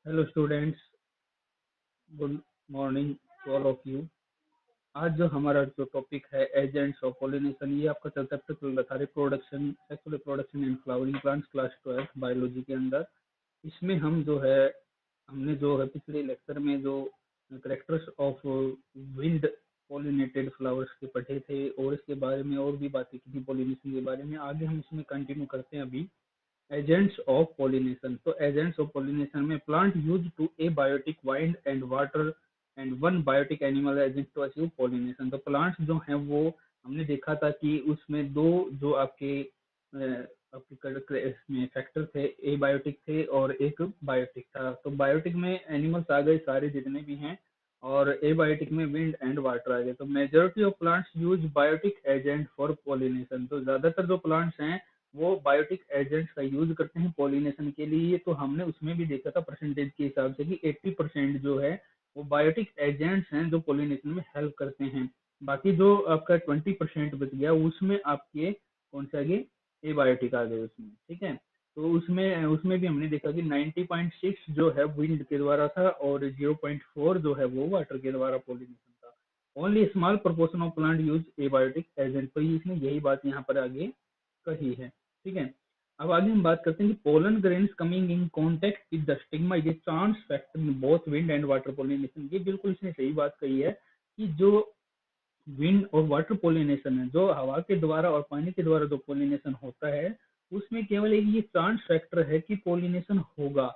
Hello students, good morning to all of you. आज जो हमारा जो टॉपिक है एजेंट्स ऑफ पोलिनेशन, ये आपका चलता है production, actually production in flowering plants, class 12 biology के अंदर। इसमें हम जो है हमने जो है पिछले लेक्चर में जो characters of wind pollinated flowers के पढ़े थे और इसके बारे में और भी बातें की थी पोलिनेशन के बारे में। आगे हम इसमें कंटिन्यू करते हैं अभी। एजेंट्स ऑफ पोलिनेशन, तो एजेंट्स ऑफ पोलिनेशन में plant use two abiotic wind and water and one biotic animal agent to achieve pollination. तो प्लांट्स जो हैं वो हमने देखा था कि उसमें दो जो आपके इसमें फैक्टर थे, ए बायोटिक थे और एक बायोटिक था। तो बायोटिक में एनिमल्स आ गए सारे जितने भी हैं, और ए बायोटिक में विंड एंड वाटर आ गए। तो majority of plants use biotic agent for pollination. तो ज्यादातर जो प्लांट्स हैं वो बायोटिक एजेंट्स का यूज करते हैं पॉलिनेशन के लिए। तो हमने उसमें भी देखा था परसेंटेज के हिसाब से कि 80% जो है वो बायोटिक एजेंट्स हैं जो पॉलिनेशन में हेल्प करते हैं। बाकी जो आपका 20% बच गया उसमें आपके कौन से आगे, एबायोटिक आ गए उसमें। ठीक है, तो उसमें उसमें भी हमने देखा कि 90.6 जो है विंड के द्वारा था और 0.4 जो है वो वाटर के द्वारा पॉलिनेशन था। Only small proportion of plant use abiotic agent. तो इसने यही बात यहाँ पर आगे कही है। ठीक है, अब आगे हम बात करते हैं कि pollen grains coming in contact with the stigma is a chance factor in both wind and water pollination. ये बिल्कुल इसने सही बात कही है कि जो विंड और वाटर पोलिनेशन है, जो हवा के द्वारा और पानी के द्वारा जो पोलिनेशन होता है, उसमें केवल एक ये चांस फैक्टर है कि पोलिनेशन होगा।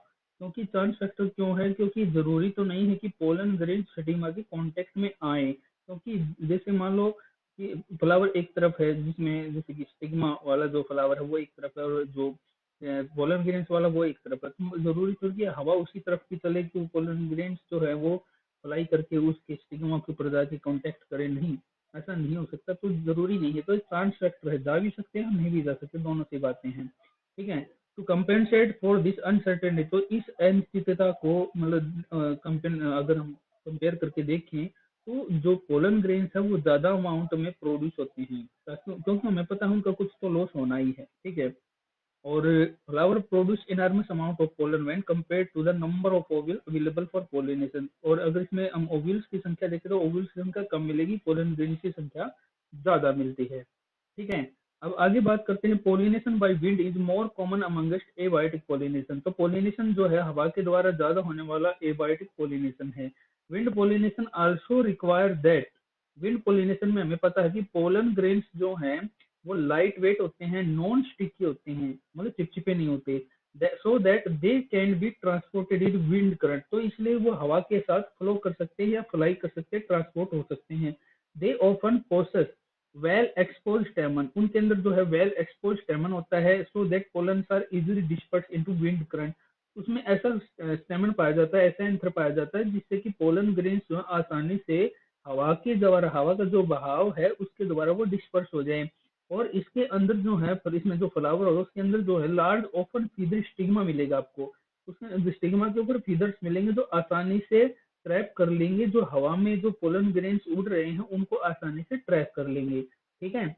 क्योंकि चांस फैक्टर क्यों है? क्योंकि जरूरी तो नहीं है कि पोलन ग्रेन स्टिग्मा के कांटेक्ट में आए। क्योंकि जैसे मान लो कि फ्लावर एक तरफ है, जिसमें जैसे कि स्टिग्मा वाला जो फ्लावर है वो एक तरफ है और जो पोलन ग्रेन्स वाला वो एक तरफ है। तो जरूरी तो कि हवा उसी तरफ की चले कि पोलन ग्रेन्स जो है वो फ्लाई करके उसके स्टिग्मा के ऊपर जाके कांटेक्ट करे, नहीं, ऐसा नहीं हो सकता। तो जरूरी नहीं है, तो चांस फैक्टर है, जा भी सकते हैं नहीं भी जा सकते, दोनों सी बातें हैं। ठीक है, to compensate for this uncertainty, तो इस अनिश्चितता को मतलब अगर हम कंपेयर करके देखें तो जो पोलन ग्रेन्स है वो ज्यादा अमाउंट में प्रोड्यूस होते हैं, क्योंकि हमें पता है उनका कुछ तो लॉस होना ही है। ठीक है, और flower produce enormous amount of pollen when compared to the number of ovule available for pollination. और अगर इसमें हम ओव्यूल्स की संख्या देखें तो ओव्यूल्स की संख्या कम मिलेगी, पोलन ग्रेन्स की संख्या ज्यादा मिलती है। ठीक है, अब आगे बात करते हैं pollination by wind is more common amongst abiotic pollination. तो पोलिनेशन जो है हवा के द्वारा ज्यादा होने वाला एबायोटिक पोलिनेशन है। Wind pollination also require that, wind pollination में हमें पता है कि पोलन ग्रेन्स जो हैं वो लाइट वेट होते हैं, नॉन स्टिकी होते हैं, मतलब चिपचिपे नहीं होते, so that they can be transported in wind current. तो इसलिए वो हवा के साथ फ्लो कर सकते हैं या फ्लाई कर सकते हैं, ट्रांसपोर्ट हो सकते हैं। They often possess well expose stamen, उनके अंदर जो है वेल एक्सपोज स्टेमन होता है, so that pollens are easily disperse into wind current. उसमें ऐसा स्टेमन पाया जाता है, ऐसा एंथर पाया जाता है जिससे कि पोलन ग्रेन्स जो आसानी से हवा के द्वारा, हवा का जो बहाव है उसके द्वारा वो डिस्पर्स हो जाए। और इसके अंदर जो है, पर इसमें जो फ्लावर होगा उसके अंदर जो है लार्ज ओपन फीदर स्टिग्मा मिलेगा आपको। उसमें स्टिग्मा के ऊपर फीदर्स मिलेंगे जो आसानी से ट्रैप कर लेंगे, जो हवा में जो पोलन ग्रेन्स उड़ रहे हैं उनको आसानी से ट्रैप कर लेंगे। ठीक है,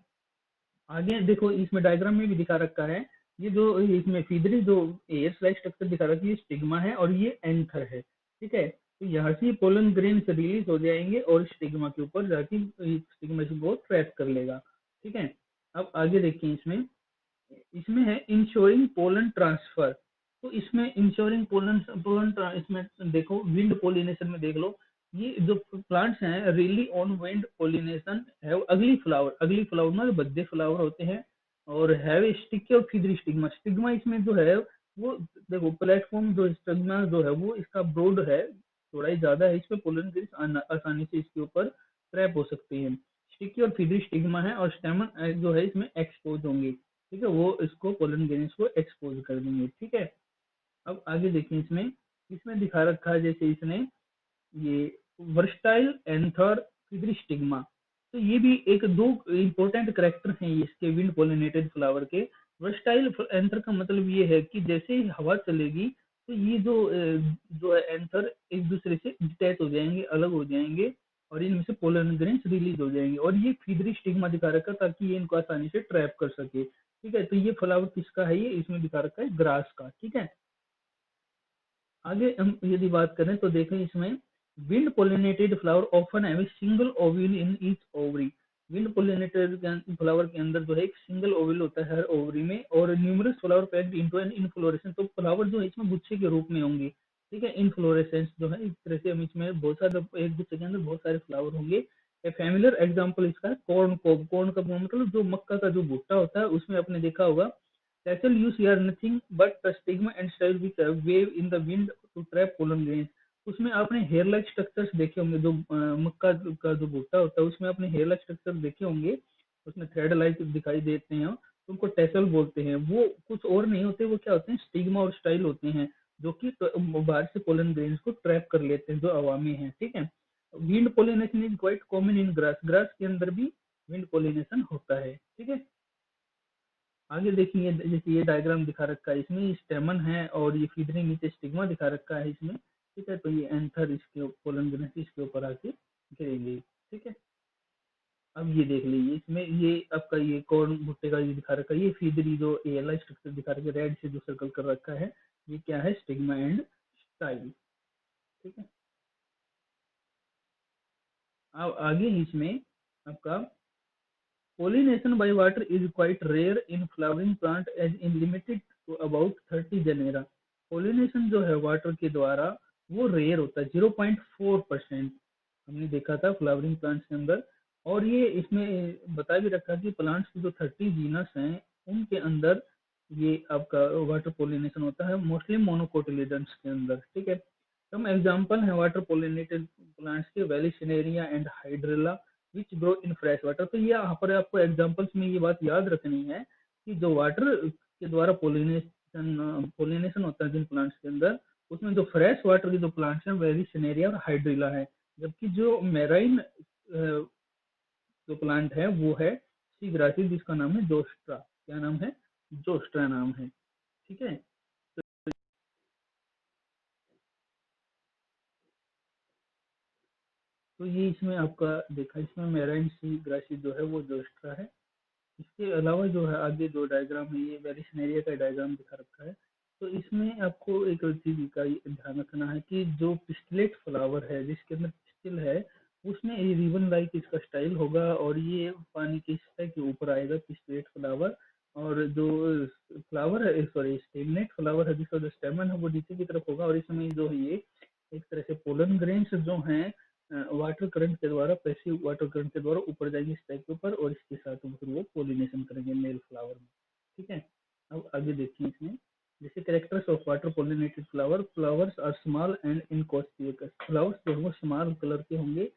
आगे देखो इसमें डायग्राम में भी दिखा रखा है, ये जो इसमें फीदरी जो एयर स्लाइड स्ट्रक्चर दिखा रखा है ये स्टिग्मा है और ये एंथर है। ठीक है, तो यहाँ से पोलन ग्रेन्स रिलीज हो जाएंगे और स्टिग्मा के ऊपर जाके स्टिग्मा से वो ट्रैप कर लेगा। ठीक है, अब आगे देखिए इसमें, इसमें है इंश्योरिंग पोलन ट्रांसफर। तो इसमें इंश्योरिंग पोलन पोलन इसमें देखो विंड पोलिनेशन में देख लो, ये जो प्लांट्स हैं रियली ऑन विंड पोलिनेशन है, अगली फ्लावर मतलब बद्दे फ्लावर होते हैं और हैव स्टिकी और फिदरी स्टिग्मा। स्टिग्मा इसमें जो है वो देखो प्लेटफॉर्म जो स्टिग्मा जो है वो इसका ब्रॉड है, चौड़ाई ज्यादा है, इसमें पोलन ग्रेन्स आसानी से इसके ऊपर ट्रैप हो सकती है। स्टिकी और फिदरी स्टिग्मा है और स्टेमन जो है इसमें एक्सपोज होंगे। ठीक है, वो इसको पोलन ग्रेन्स को एक्सपोज कर देंगे। ठीक है, अब आगे देखिए इसमें, इसमें दिखा रखा है जैसे इसने ये वर्सटाइल एंथर फिदरी स्टिग्मा। तो ये भी एक दो इंपॉर्टेंट करेक्टर हैं इसके विंड पोलिनेटेड फ्लावर के। वर्सटाइल एंथर का मतलब ये है कि जैसे ही हवा चलेगी तो ये जो है एंथर एक दूसरे से डिटैच हो जाएंगे, अलग हो जाएंगे और इनमें से पोलन ग्रेन्स रिलीज हो जाएंगे। और ये फिदरी स्टिग्मा दिखा रखा है ताकि ये इनको आसानी से ट्रैप कर सके। ठीक है, तो ये फ्लावर किसका है? ये इसमें दिखा रखा है ग्रास का। ठीक है, आगे हम यदि बात करें तो देखें इसमें wind pollinated flower often have single ovule in each ovary. Wind pollinated flower के अंदर जो है एक सिंगल ओव्यूल होता है हर ओवरी में, और numerous flower packed into an inflorescence, तो फ्लावर जो है इसमें गुच्छे के रूप में होंगे। ठीक है, इनफ्लोरेसेंस जो है इस तरह से हम इसमें बहुत सारे, एक गुच्छे के अंदर बहुत सारे फ्लावर होंगे। ए फैमिलियर एग्जाम्पल इसका है कॉर्न कोब। कॉर्न का मतलब जो मक्का का जो भुट्टा होता है उसमें आपने देखा होगा tassel use here nothing but the stigma and style which wave in the wind to trap pollen grains। उसमें आपने हेयर लाइक स्ट्रक्चर्स देखे होंगे, जो मक्का का जो भुट्टा होता है उसमें आपने हेयर लाइक स्ट्रक्चर देखे होंगे, उसमें थ्रेड लाइक दिखाई देते हैं, तो उनको टेसल बोलते हैं। वो कुछ और नहीं होते, वो क्या होते हैं, स्टिग्मा और स्टाइल होते हैं, जो कि बाहर से पोलन ग्रेन्स को ट्रैप कर लेते हैं जो हवा में है। ठीक है, wind pollination is quite common in grass. Grass के अंदर भी विंड पोलिनेशन होता है। ठीक है, आगे देखिए जैसे ये डायग्राम दिखा रखा है, इसमें स्टेमन है और ये फीडरी नीचे स्टिग्मा दिखा रखा है इसमें। ठीक है, तो ये एंथर इसके पोलन ग्रेन्स इसके ऊपर आके गिरेंगे। ठीक है, अब ये देख लीजिए इसमें ये आपका ये कॉर्न भुट्टे का ये दिखा रखा है, ये फीडरी जो एएलआई स्ट्रक्चर दिखा रखा है रेड से जो सर्कल कर रखा है, ये क्या है, स्टिग्मा एंड स्टाइल। ठीक है, अब आगे इसमें आपका pollination by water is quite rare in flowering plant as in limited to about 30 genera। pollination जो है वाटर के द्वारा वो रेयर होता है, 0.4% हमने देखा था फ्लावरिंग प्लांट्स के अंदर। और ये इसमें बता भी रखा कि प्लांट्स की जो 30 जीनस हैं उनके अंदर ये आपका वाटर पोलिनेशन होता है, मोस्टली मोनोकोटिलिडन्स के अंदर। ठीक है, some एग्जांपल है वाटर पोलिनेटेड प्लांट्स के, Vallisneria and Hydrilla which grow in fresh water. तो ये यहाँ पर आपको एग्जांपल्स में ये बात याद रखनी है कि जो वाटर के द्वारा पोलिनेशन होता है जिन प्लांट्स के अंदर, उसमें जो फ्रेश वाटर के जो प्लांट्स हैं वेलिसिनेरिया और हाइड्रिला है, जबकि जो मेराइन जो प्लांट है वो है सी ग्रासिस, जिसका नाम है जोस्ट्रा। क्या नाम है, जोस्ट्रा नाम है। ठीक है, तो ये इसमें आपका देखा, इसमें मेराइन सी ग्रासिस जो है वो जोस्ट्रा है। इसके अलावा जो है आगे जो डायग्राम है ये वेरिशनेरिया का डायग्राम दिखा रखा है। तो इसमें आपको एक चीज का ध्यान रखना है कि जो पिस्टिलेट फ्लावर है जिसके अंदर पिस्टिल है, उसमें ये रिबन लाइक इसका स्टाइल होगा और ये पानी की सतह के ऊपर आएगा पिस्टिलेट फ्लावर। और जो फ्लावर है, सॉरी स्टेमनेट फ्लावर है, जिसका जो स्टेमन है वो नीचे की तरफ होगा, और इसमें जो है ये एक तरह से पोलन ग्रेन्स जो हैं वाटर करंट के द्वारा, पैसिव वाटर करंट के द्वारा ऊपर जाएंगे स्टैक के ऊपर, और इसके साथ फिर वो पोलिनेशन करेंगे मेल फ्लावर में। ठीक है, अब आगे देखिए इसमें जैसे characters of water pollinated flower, flowers are small and inconspicuous. Flowers जो है वो स्मॉल कलर के होंगे,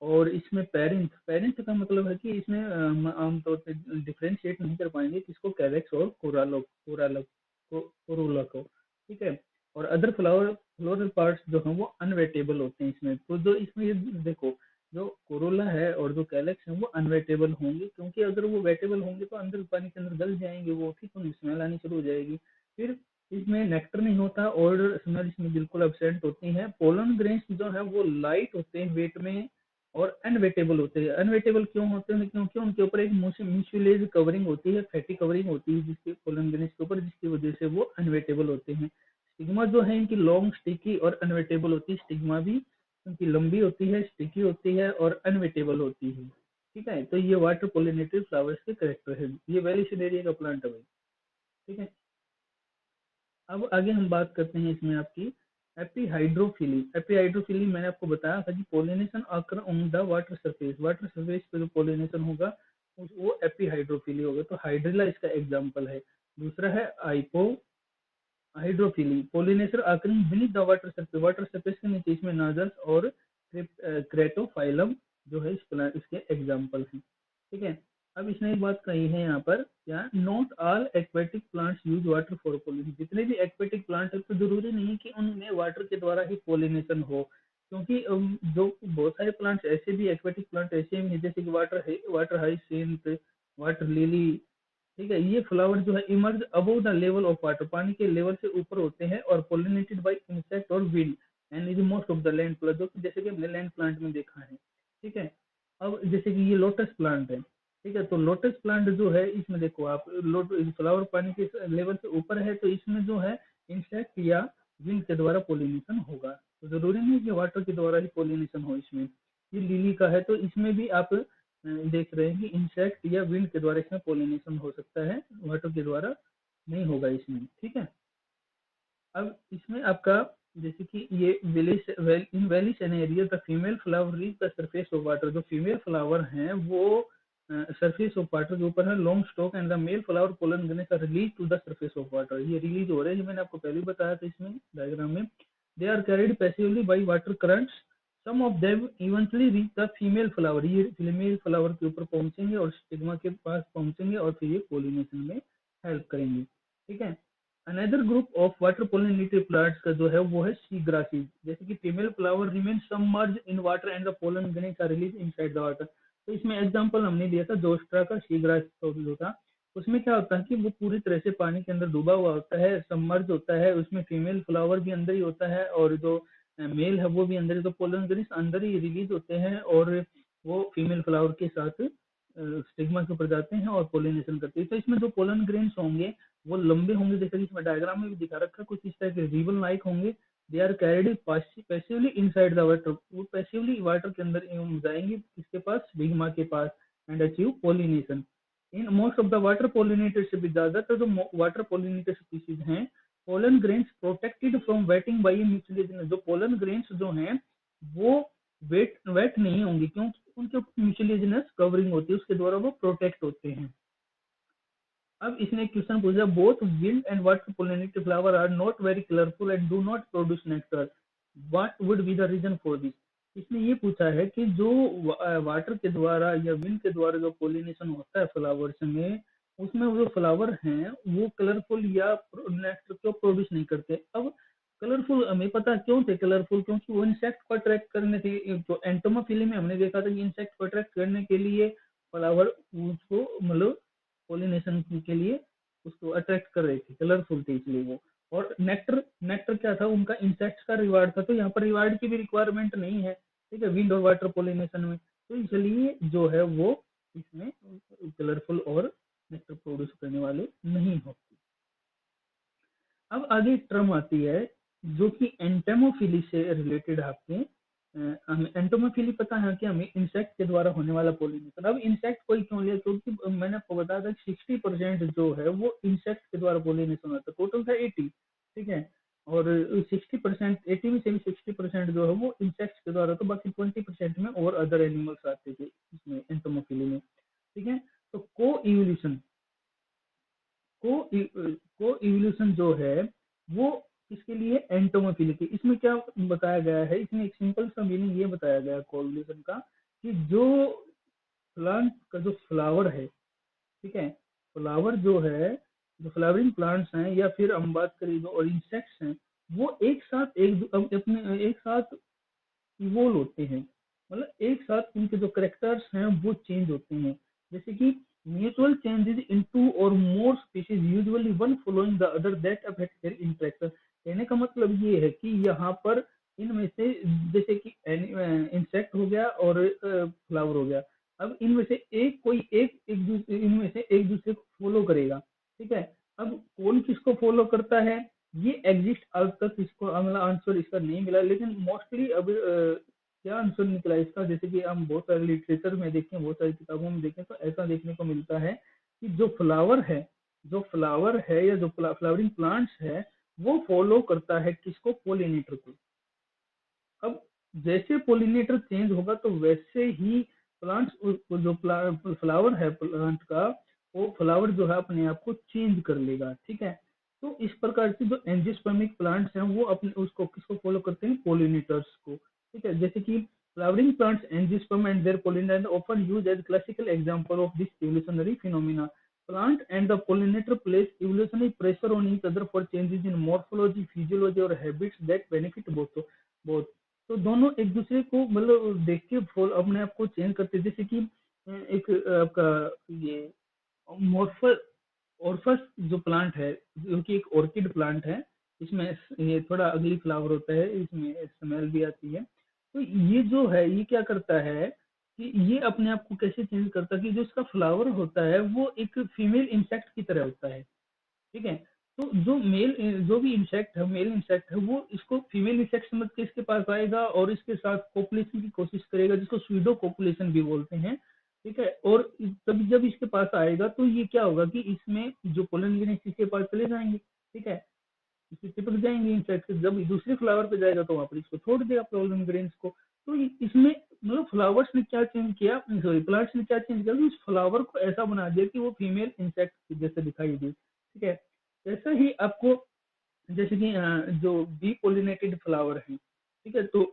और इसमें पेरेंट, पेरेंट का मतलब है कि इसमें आमतौर पे डिफ्रेंशिएट नहीं कर पाएंगे किसको, कैरेक्स और कोरालो कोरालो कोरोला को। ठीक है, और अदर फ्लावर फ्लोरल पार्ट्स जो हैं वो अनवेटेबल होते हैं इसमें। तो जो इसमें ये देखो, जो कोरोला है और जो कैलेक्स है वो अनवेटेबल होंगे, क्योंकि अगर वो वेटेबल होंगे तो अंदर पानी के अंदर गल जाएंगे वो, ठीक है, स्मेल आनी शुरू हो जाएगी। फिर इसमें नेक्टर नहीं होता और स्मेल इसमें बिल्कुल एब्सेंट होती है। पोलन ग्रेन्स जो है वो लाइट होते हैं वेट में और अनवेटेबल होते हैं। अनवेटेबल क्यों होते हैं, क्योंकि उनके ऊपर एक म्यूसिलेज कवरिंग होती है, फैटी कवरिंग होती है जिसके पोलन ग्रेन्स के ऊपर, जिसकी वजह से वो अनवेटेबल होते हैं। स्टिग्मा जो है इनकी लॉन्ग, स्टिकी और अनवेटेबल होती है। स्टिग्मा भी इनकी लंबी होती है, स्टिकी होती है और अनवेटेबल होती है। ठीक है, तो ये वाटर पोलिनेटेड फ्लावर्स के करेक्टर है। ये वेलिसिनेरिया का प्लांट है भाई। ठीक है, अब आगे हम बात करते हैं इसमें आपकी एपीहाइड्रोफिली। एपीहाइड्रोफिली मैंने आपको बताया था कि pollination occur on the water surface, water surface पे जो पोलिनेशन होगा वो एपीहाइड्रोफिली होगा। तो हाइड्रिला इसका एग्जांपल है। दूसरा है hypohydrophily, pollination occurring beneath the water surface, water surface के नीचे, इसमें नाजल्स और क्रेटोफाइलम जो है इसके एग्जांपल हैं। ठीक है, अब इसने एक बात कही है यहाँ पर, क्या, not all aquatic plants use water for pollination. जितने भी एक्वेटिक प्लांट है तो जरूरी नहीं है कि उनमें वाटर के द्वारा ही पोलिनेशन हो, क्योंकि जो बहुत सारे प्लांट्स ऐसे भी, एक्वेटिक प्लांट ऐसे भी हैं जैसे कि वाटर हाइसिंथ, वाटर लिली। ठीक है, ये फ्लावर जो है emerge above the level of water, पानी के लेवल से ऊपर होते हैं, और पोलिनेटेड बाय इंसेक्ट और wind and is most of the land plant, जो कि जैसे कि हमने लैंड प्लांट में देखा है। ठीक है, अब जैसे कि ये लोटस प्लांट है। ठीक है, तो लोटस प्लांट जो है इसमें देखो आप, फ्लावर पानी के लेवल से ऊपर है, तो इसमें जो है इंसेक्ट या विंड के द्वारा पोलिनेशन होगा। तो जरूरी नहीं कि वाटर के द्वारा ही पोलिनेशन हो इसमें। ये लिली का है तो इसमें भी आप देख रहे हैं कि इंसेक्ट या विंड के द्वारा इसमें पोलिनेशन हो सकता है, वाटर के द्वारा नहीं होगा इसमें। ठीक है। अब इसमें आपका जैसे कि ये in valleys and area the female flower reach the surface of water. जो फीमेल फ्लावर हैं वो सरफेस ऑफ वाटर के ऊपर है, long stalk and the male flower pollen grain का release to the surface of water. ये release हो रहे हैं, मैंने आपको पहले बताया था इसमें डायग्राम में। They are carried passively by water currents, some of them eventually reach the female flower. ये फीमेल फ्लावर के ऊपर पहुंचेंगे और स्टिग्मा के पास पहुंचेंगे और फिर ये पोलिनेशन में हेल्प करेंगे। ठीक है। Another group of water pollinated plants का जो है वो है सी ग्रासेस। जैसे कि female flower remain submerge in water and the pollen grains are release inside the water. तो इसमें एग्जांपल हमने लिया था जोस्ट्रा का, सी ग्रास जो था। उसमें क्या होता है कि वो पूरी तरह से पानी के अंदर डूबा हुआ होता है, सबमर्ज होता है, उसमें फीमेल फ्लावर भी अंदर ही होता है और जो मेल है वो भी अंदर ही, तो पोलन ग्रेन्स अंदर ही रिलीज होते हैं और वो फीमेल फ्लावर के साथ स्टिग्मा के ऊपर जाते हैं और पोलिनेशन करते हैं। तो इसमें जो पोलन ग्रेन्स होंगे वो लंबे होंगे, जैसे कि इसमें डायग्राम में भी दिखा रखा है, कुछ इस तरह के रिबन लाइक होंगे। They are carried passively inside the water. वो पैसिवली वाटर के अंदर जाएंगे, किसके पास, स्टिग्मा के पास, and achieve pollination. In most of the water pollinated से भी ज्यादातर जो वाटर पोलिनेटेड स्पीसीज हैं, pollen grains protected from wetting by mutual. जो पोलन ग्रेन्स जो हैं वो वेट नहीं होंगे, क्योंकि उनके ऊपर म्यूचुअल कवरिंग होती है, उसके द्वारा वो प्रोटेक्ट होते हैं। अब इसने क्वेश्चन पूछा, both wind and water pollinated flower are not very colourful and do not produce nectar, what would be the reason for this. इसने ये पूछा है कि जो वाटर के द्वारा या विंड के द्वारा जो पोलिनेशन होता है फ्लावर्स में, उसमें वो जो फ्लावर हैं वो कलरफुल या नेक्टर क्यों प्रोड्यूस नहीं करते। अब कलरफुल हमें पता है क्यों थे कलरफुल, क्योंकि वो इंसेक्ट को अट्रैक्ट करने थे। तो एंटोमोफिली में हमने देखा था कि इंसेक्ट को अट्रैक्ट करने के लिए फ्लावर उसको मतलब पोलिनेशन के लिए उसको अट्रैक्ट कर रहे थे, कलरफुल थे इसलिए वो। और नेक्टर नेक्टर क्या था, उनका इंसेक्ट्स का रिवार्ड था। तो यहाँ पर रिवार्ड की भी रिक्वायरमेंट नहीं है, ठीक है, विंड और वाटर पोलिनेशन में। तो इसलिए जो है वो इसमें कलरफुल और नेक्टर प्रोड्यूस करने वाले नहीं होते। अब आगे टर्म आती है जो कि एंटेमोफिली से रिलेटेड आपके। हमें एंटोमोफिली पता है कि हमें इंसेक्ट के द्वारा होने वाला पोलिनेशन। अब इंसेक्ट कोई क्यों लिया, क्योंकि मैंने आपको बताया था 60% जो है वो इंसेक्ट के द्वारा पोलिनेशन होता है, टोटल था 80। ठीक है। और 60%, 80 में से भी 60% जो है वो इंसेक्ट्स के द्वारा, तो बाकी 20% में और अदर एनिमल्स आते थे इसमें एंटोमोफिली में। ठीक है। तो को इवोल्यूशन जो है वो इसके लिए एंटोमोफिली की। इसमें क्या बताया गया है, इसमें एक सिंपल सा मीनिंग ये बताया गया है को इवोल्यूशन का, कि जो प्लांट का जो फ्लावर है, ठीक है, फ्लावर जो है, जो फ्लावरिंग प्लांट्स हैं या फिर हम बात करें जो और इंसेक्ट्स हैं, वो एक साथ अपने एक साथ इवोल्व होते हैं। मतलब एक साथ उनके जो करेक्टर्स हैं वो चेंज होते हैं। जैसे कि म्यूचुअल चेंजेस इन टू और more species, usually one following the other, that affect there interaction. कहने का मतलब ये है कि यहाँ पर इनमें से, जैसे कि इंसेक्ट हो गया और फ्लावर हो गया, अब इनमें से एक कोई एक दूसरे, इनमें से एक दूसरे को फॉलो करेगा। ठीक है। अब कौन किसको फॉलो करता है ये एग्जिस्ट आज तक इसको अगला आंसर इसका नहीं मिला, लेकिन मोस्टली अब क्या आंसर निकला इसका, जैसे कि हम बहुत सारे लिटरेचर में देखें, बहुत सारी किताबों में देखें, तो ऐसा देखने को मिलता है कि जो फ्लावर है या जो फ्लावरिंग प्लांट्स है वो फॉलो करता है किसको, पोलिनेटर को। अब जैसे पोलिनेटर चेंज होगा तो वैसे ही प्लांट्स, जो फ्लावर है प्लांट का, वो फ्लावर जो है अपने आप को चेंज कर लेगा। ठीक है। तो इस प्रकार से जो एंजियोस्पर्मिक प्लांट्स हैं वो अपने उसको किसको फॉलो करते हैं, पोलिनेटर्स को। ठीक है। जैसे कि flowering plants angiosperm and their pollinator often use as classical example of this evolutionary phenomena. Plant and the pollinator place evolutionary pressure on each other for changes in morphology, physiology और habits that benefit both। तो दोनों एक दूसरे को मतलब देख के fall अपने आप को चेंज करते हैं। जैसे कि एक आपका ये मोर्फस ऑर्फस जो प्लांट है, जो कि एक ऑर्किड प्लांट है, इसमें ये थोड़ा अगली फ्लावर होता है, इसमें स्मेल भी आती है। तो ये जो है ये क्या करता है कि ये अपने आप को कैसे चेंज करता है कि जो इसका फ्लावर होता है वो एक फीमेल इंसेक्ट की तरह होता है। ठीक है। तो जो भी इंसेक्ट है, मेल इंसेक्ट है, वो इसको फीमेल इंसेक्ट समझ के इसके पास आएगा और इसके साथ कॉपुलेशन की कोशिश करेगा, जिसको स्यूडो कॉपुलेशन भी बोलते हैं। ठीक है, और तभी जब इसके पास आएगा तो ये क्या होगा कि इसमें जो पोलन ग्रेन्स इसके पास चले जाएंगे। ठीक है, इससे चिपक जाएंगे इंसेक्ट, जब दूसरे फ्लावर पे जाएगा तो वहां पर इसको छोड़ देगा पोलन ग्रेन्स को। तो इसमें मतलब फ्लावर्स ने क्या चेंज किया, सॉरी प्लांट्स ने क्या चेंज किया कि उस फ्लावर को ऐसा बना दिया कि वो फीमेल इंसेक्ट जैसे दिखाई दे। ठीक है, जैसा ही आपको, जैसे कि जो बी पोलिनेटेड फ्लावर है, ठीक है, तो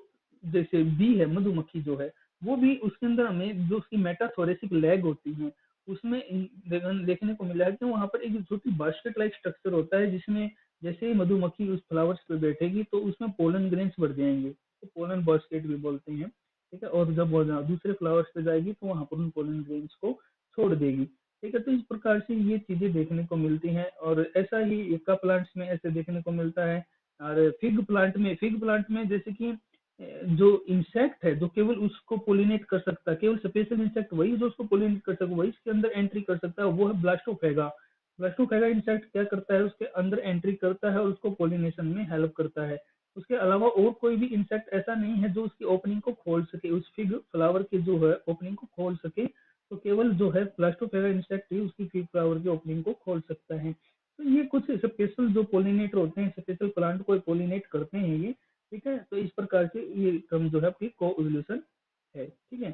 जैसे बी है, मधुमक्खी जो है, वो भी उसके अंदर हमें जो उसकी मेटाथोरेसिक लेग होती है, उसमें देखने को मिला है कि वहां पर एक छोटी बास्केट लाइक स्ट्रक्चर होता है, जिसमें जैसे ही मधुमक्खी उस फ्लावर्स पे बैठेगी तो उसमें पोलन ग्रेन्स बढ़ जाएंगे, तो पोलन बास्केट भी बोलते हैं। ठीक है, और जब वो दूसरे फ्लावर्स पे जाएगी तो वहां पर उन पोलन ग्रेन्स को छोड़ देगी। ठीक है, तो इस प्रकार से ये चीजें देखने को मिलती हैं, और ऐसा ही इक्का प्लांट्स में ऐसे देखने को मिलता है। और फिग प्लांट में जैसे कि जो इंसेक्ट है जो केवल उसको पोलिनेट कर सकता है, केवल स्पेशल इंसेक्ट वही जो उसको पोलिनेट कर सकता है, वही इसके अंदर एंट्री कर सकता है, वो है ब्लास्टोफेगा। ब्लास्टोफेगा इंसेक्ट क्या करता है, उसके अंदर एंट्री करता है और उसको पोलिनेशन में हेल्प करता है। उसके अलावा और कोई भी इंसेक्ट ऐसा नहीं है जो उसकी ओपनिंग को खोल सके, उस फिग फ्लावर की जो है ओपनिंग को खोल सके। तो केवल जो है प्लास्टोफेरा इंसेक्ट ही उसकी फिग फ्लावर की ओपनिंग को खोल सकता है। तो ये कुछ स्पेशल जो पोलिनेटर होते हैं, स्पेशल प्लांट को पोलिनेट करते हैं ये। ठीक है, तो इस प्रकार से ये टर्म जो है आपकी को इवोल्यूशन है। ठीक है,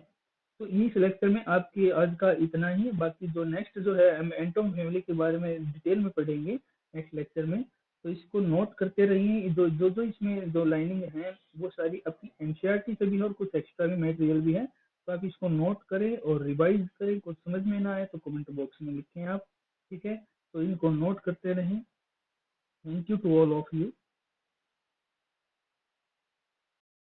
तो इस लेक्चर में आपके आज का इतना ही। बाकी जो नेक्स्ट जो है हम एंटोम फैमिली के बारे में डिटेल में पढ़ेंगे नेक्स्ट लेक्चर में। तो इसको नोट करते रहिए, जो जो जो इसमें जो लाइनिंग है वो सारी अपनी एनसीईआरटी से भी है और कुछ एक्स्ट्रा भी मटेरियल भी है। तो आप इसको नोट करें और रिवाइज करें, कुछ समझ में ना आए तो कमेंट बॉक्स में लिखें आप। ठीक है, तो इनको नोट करते रहें। Thank you to all of you.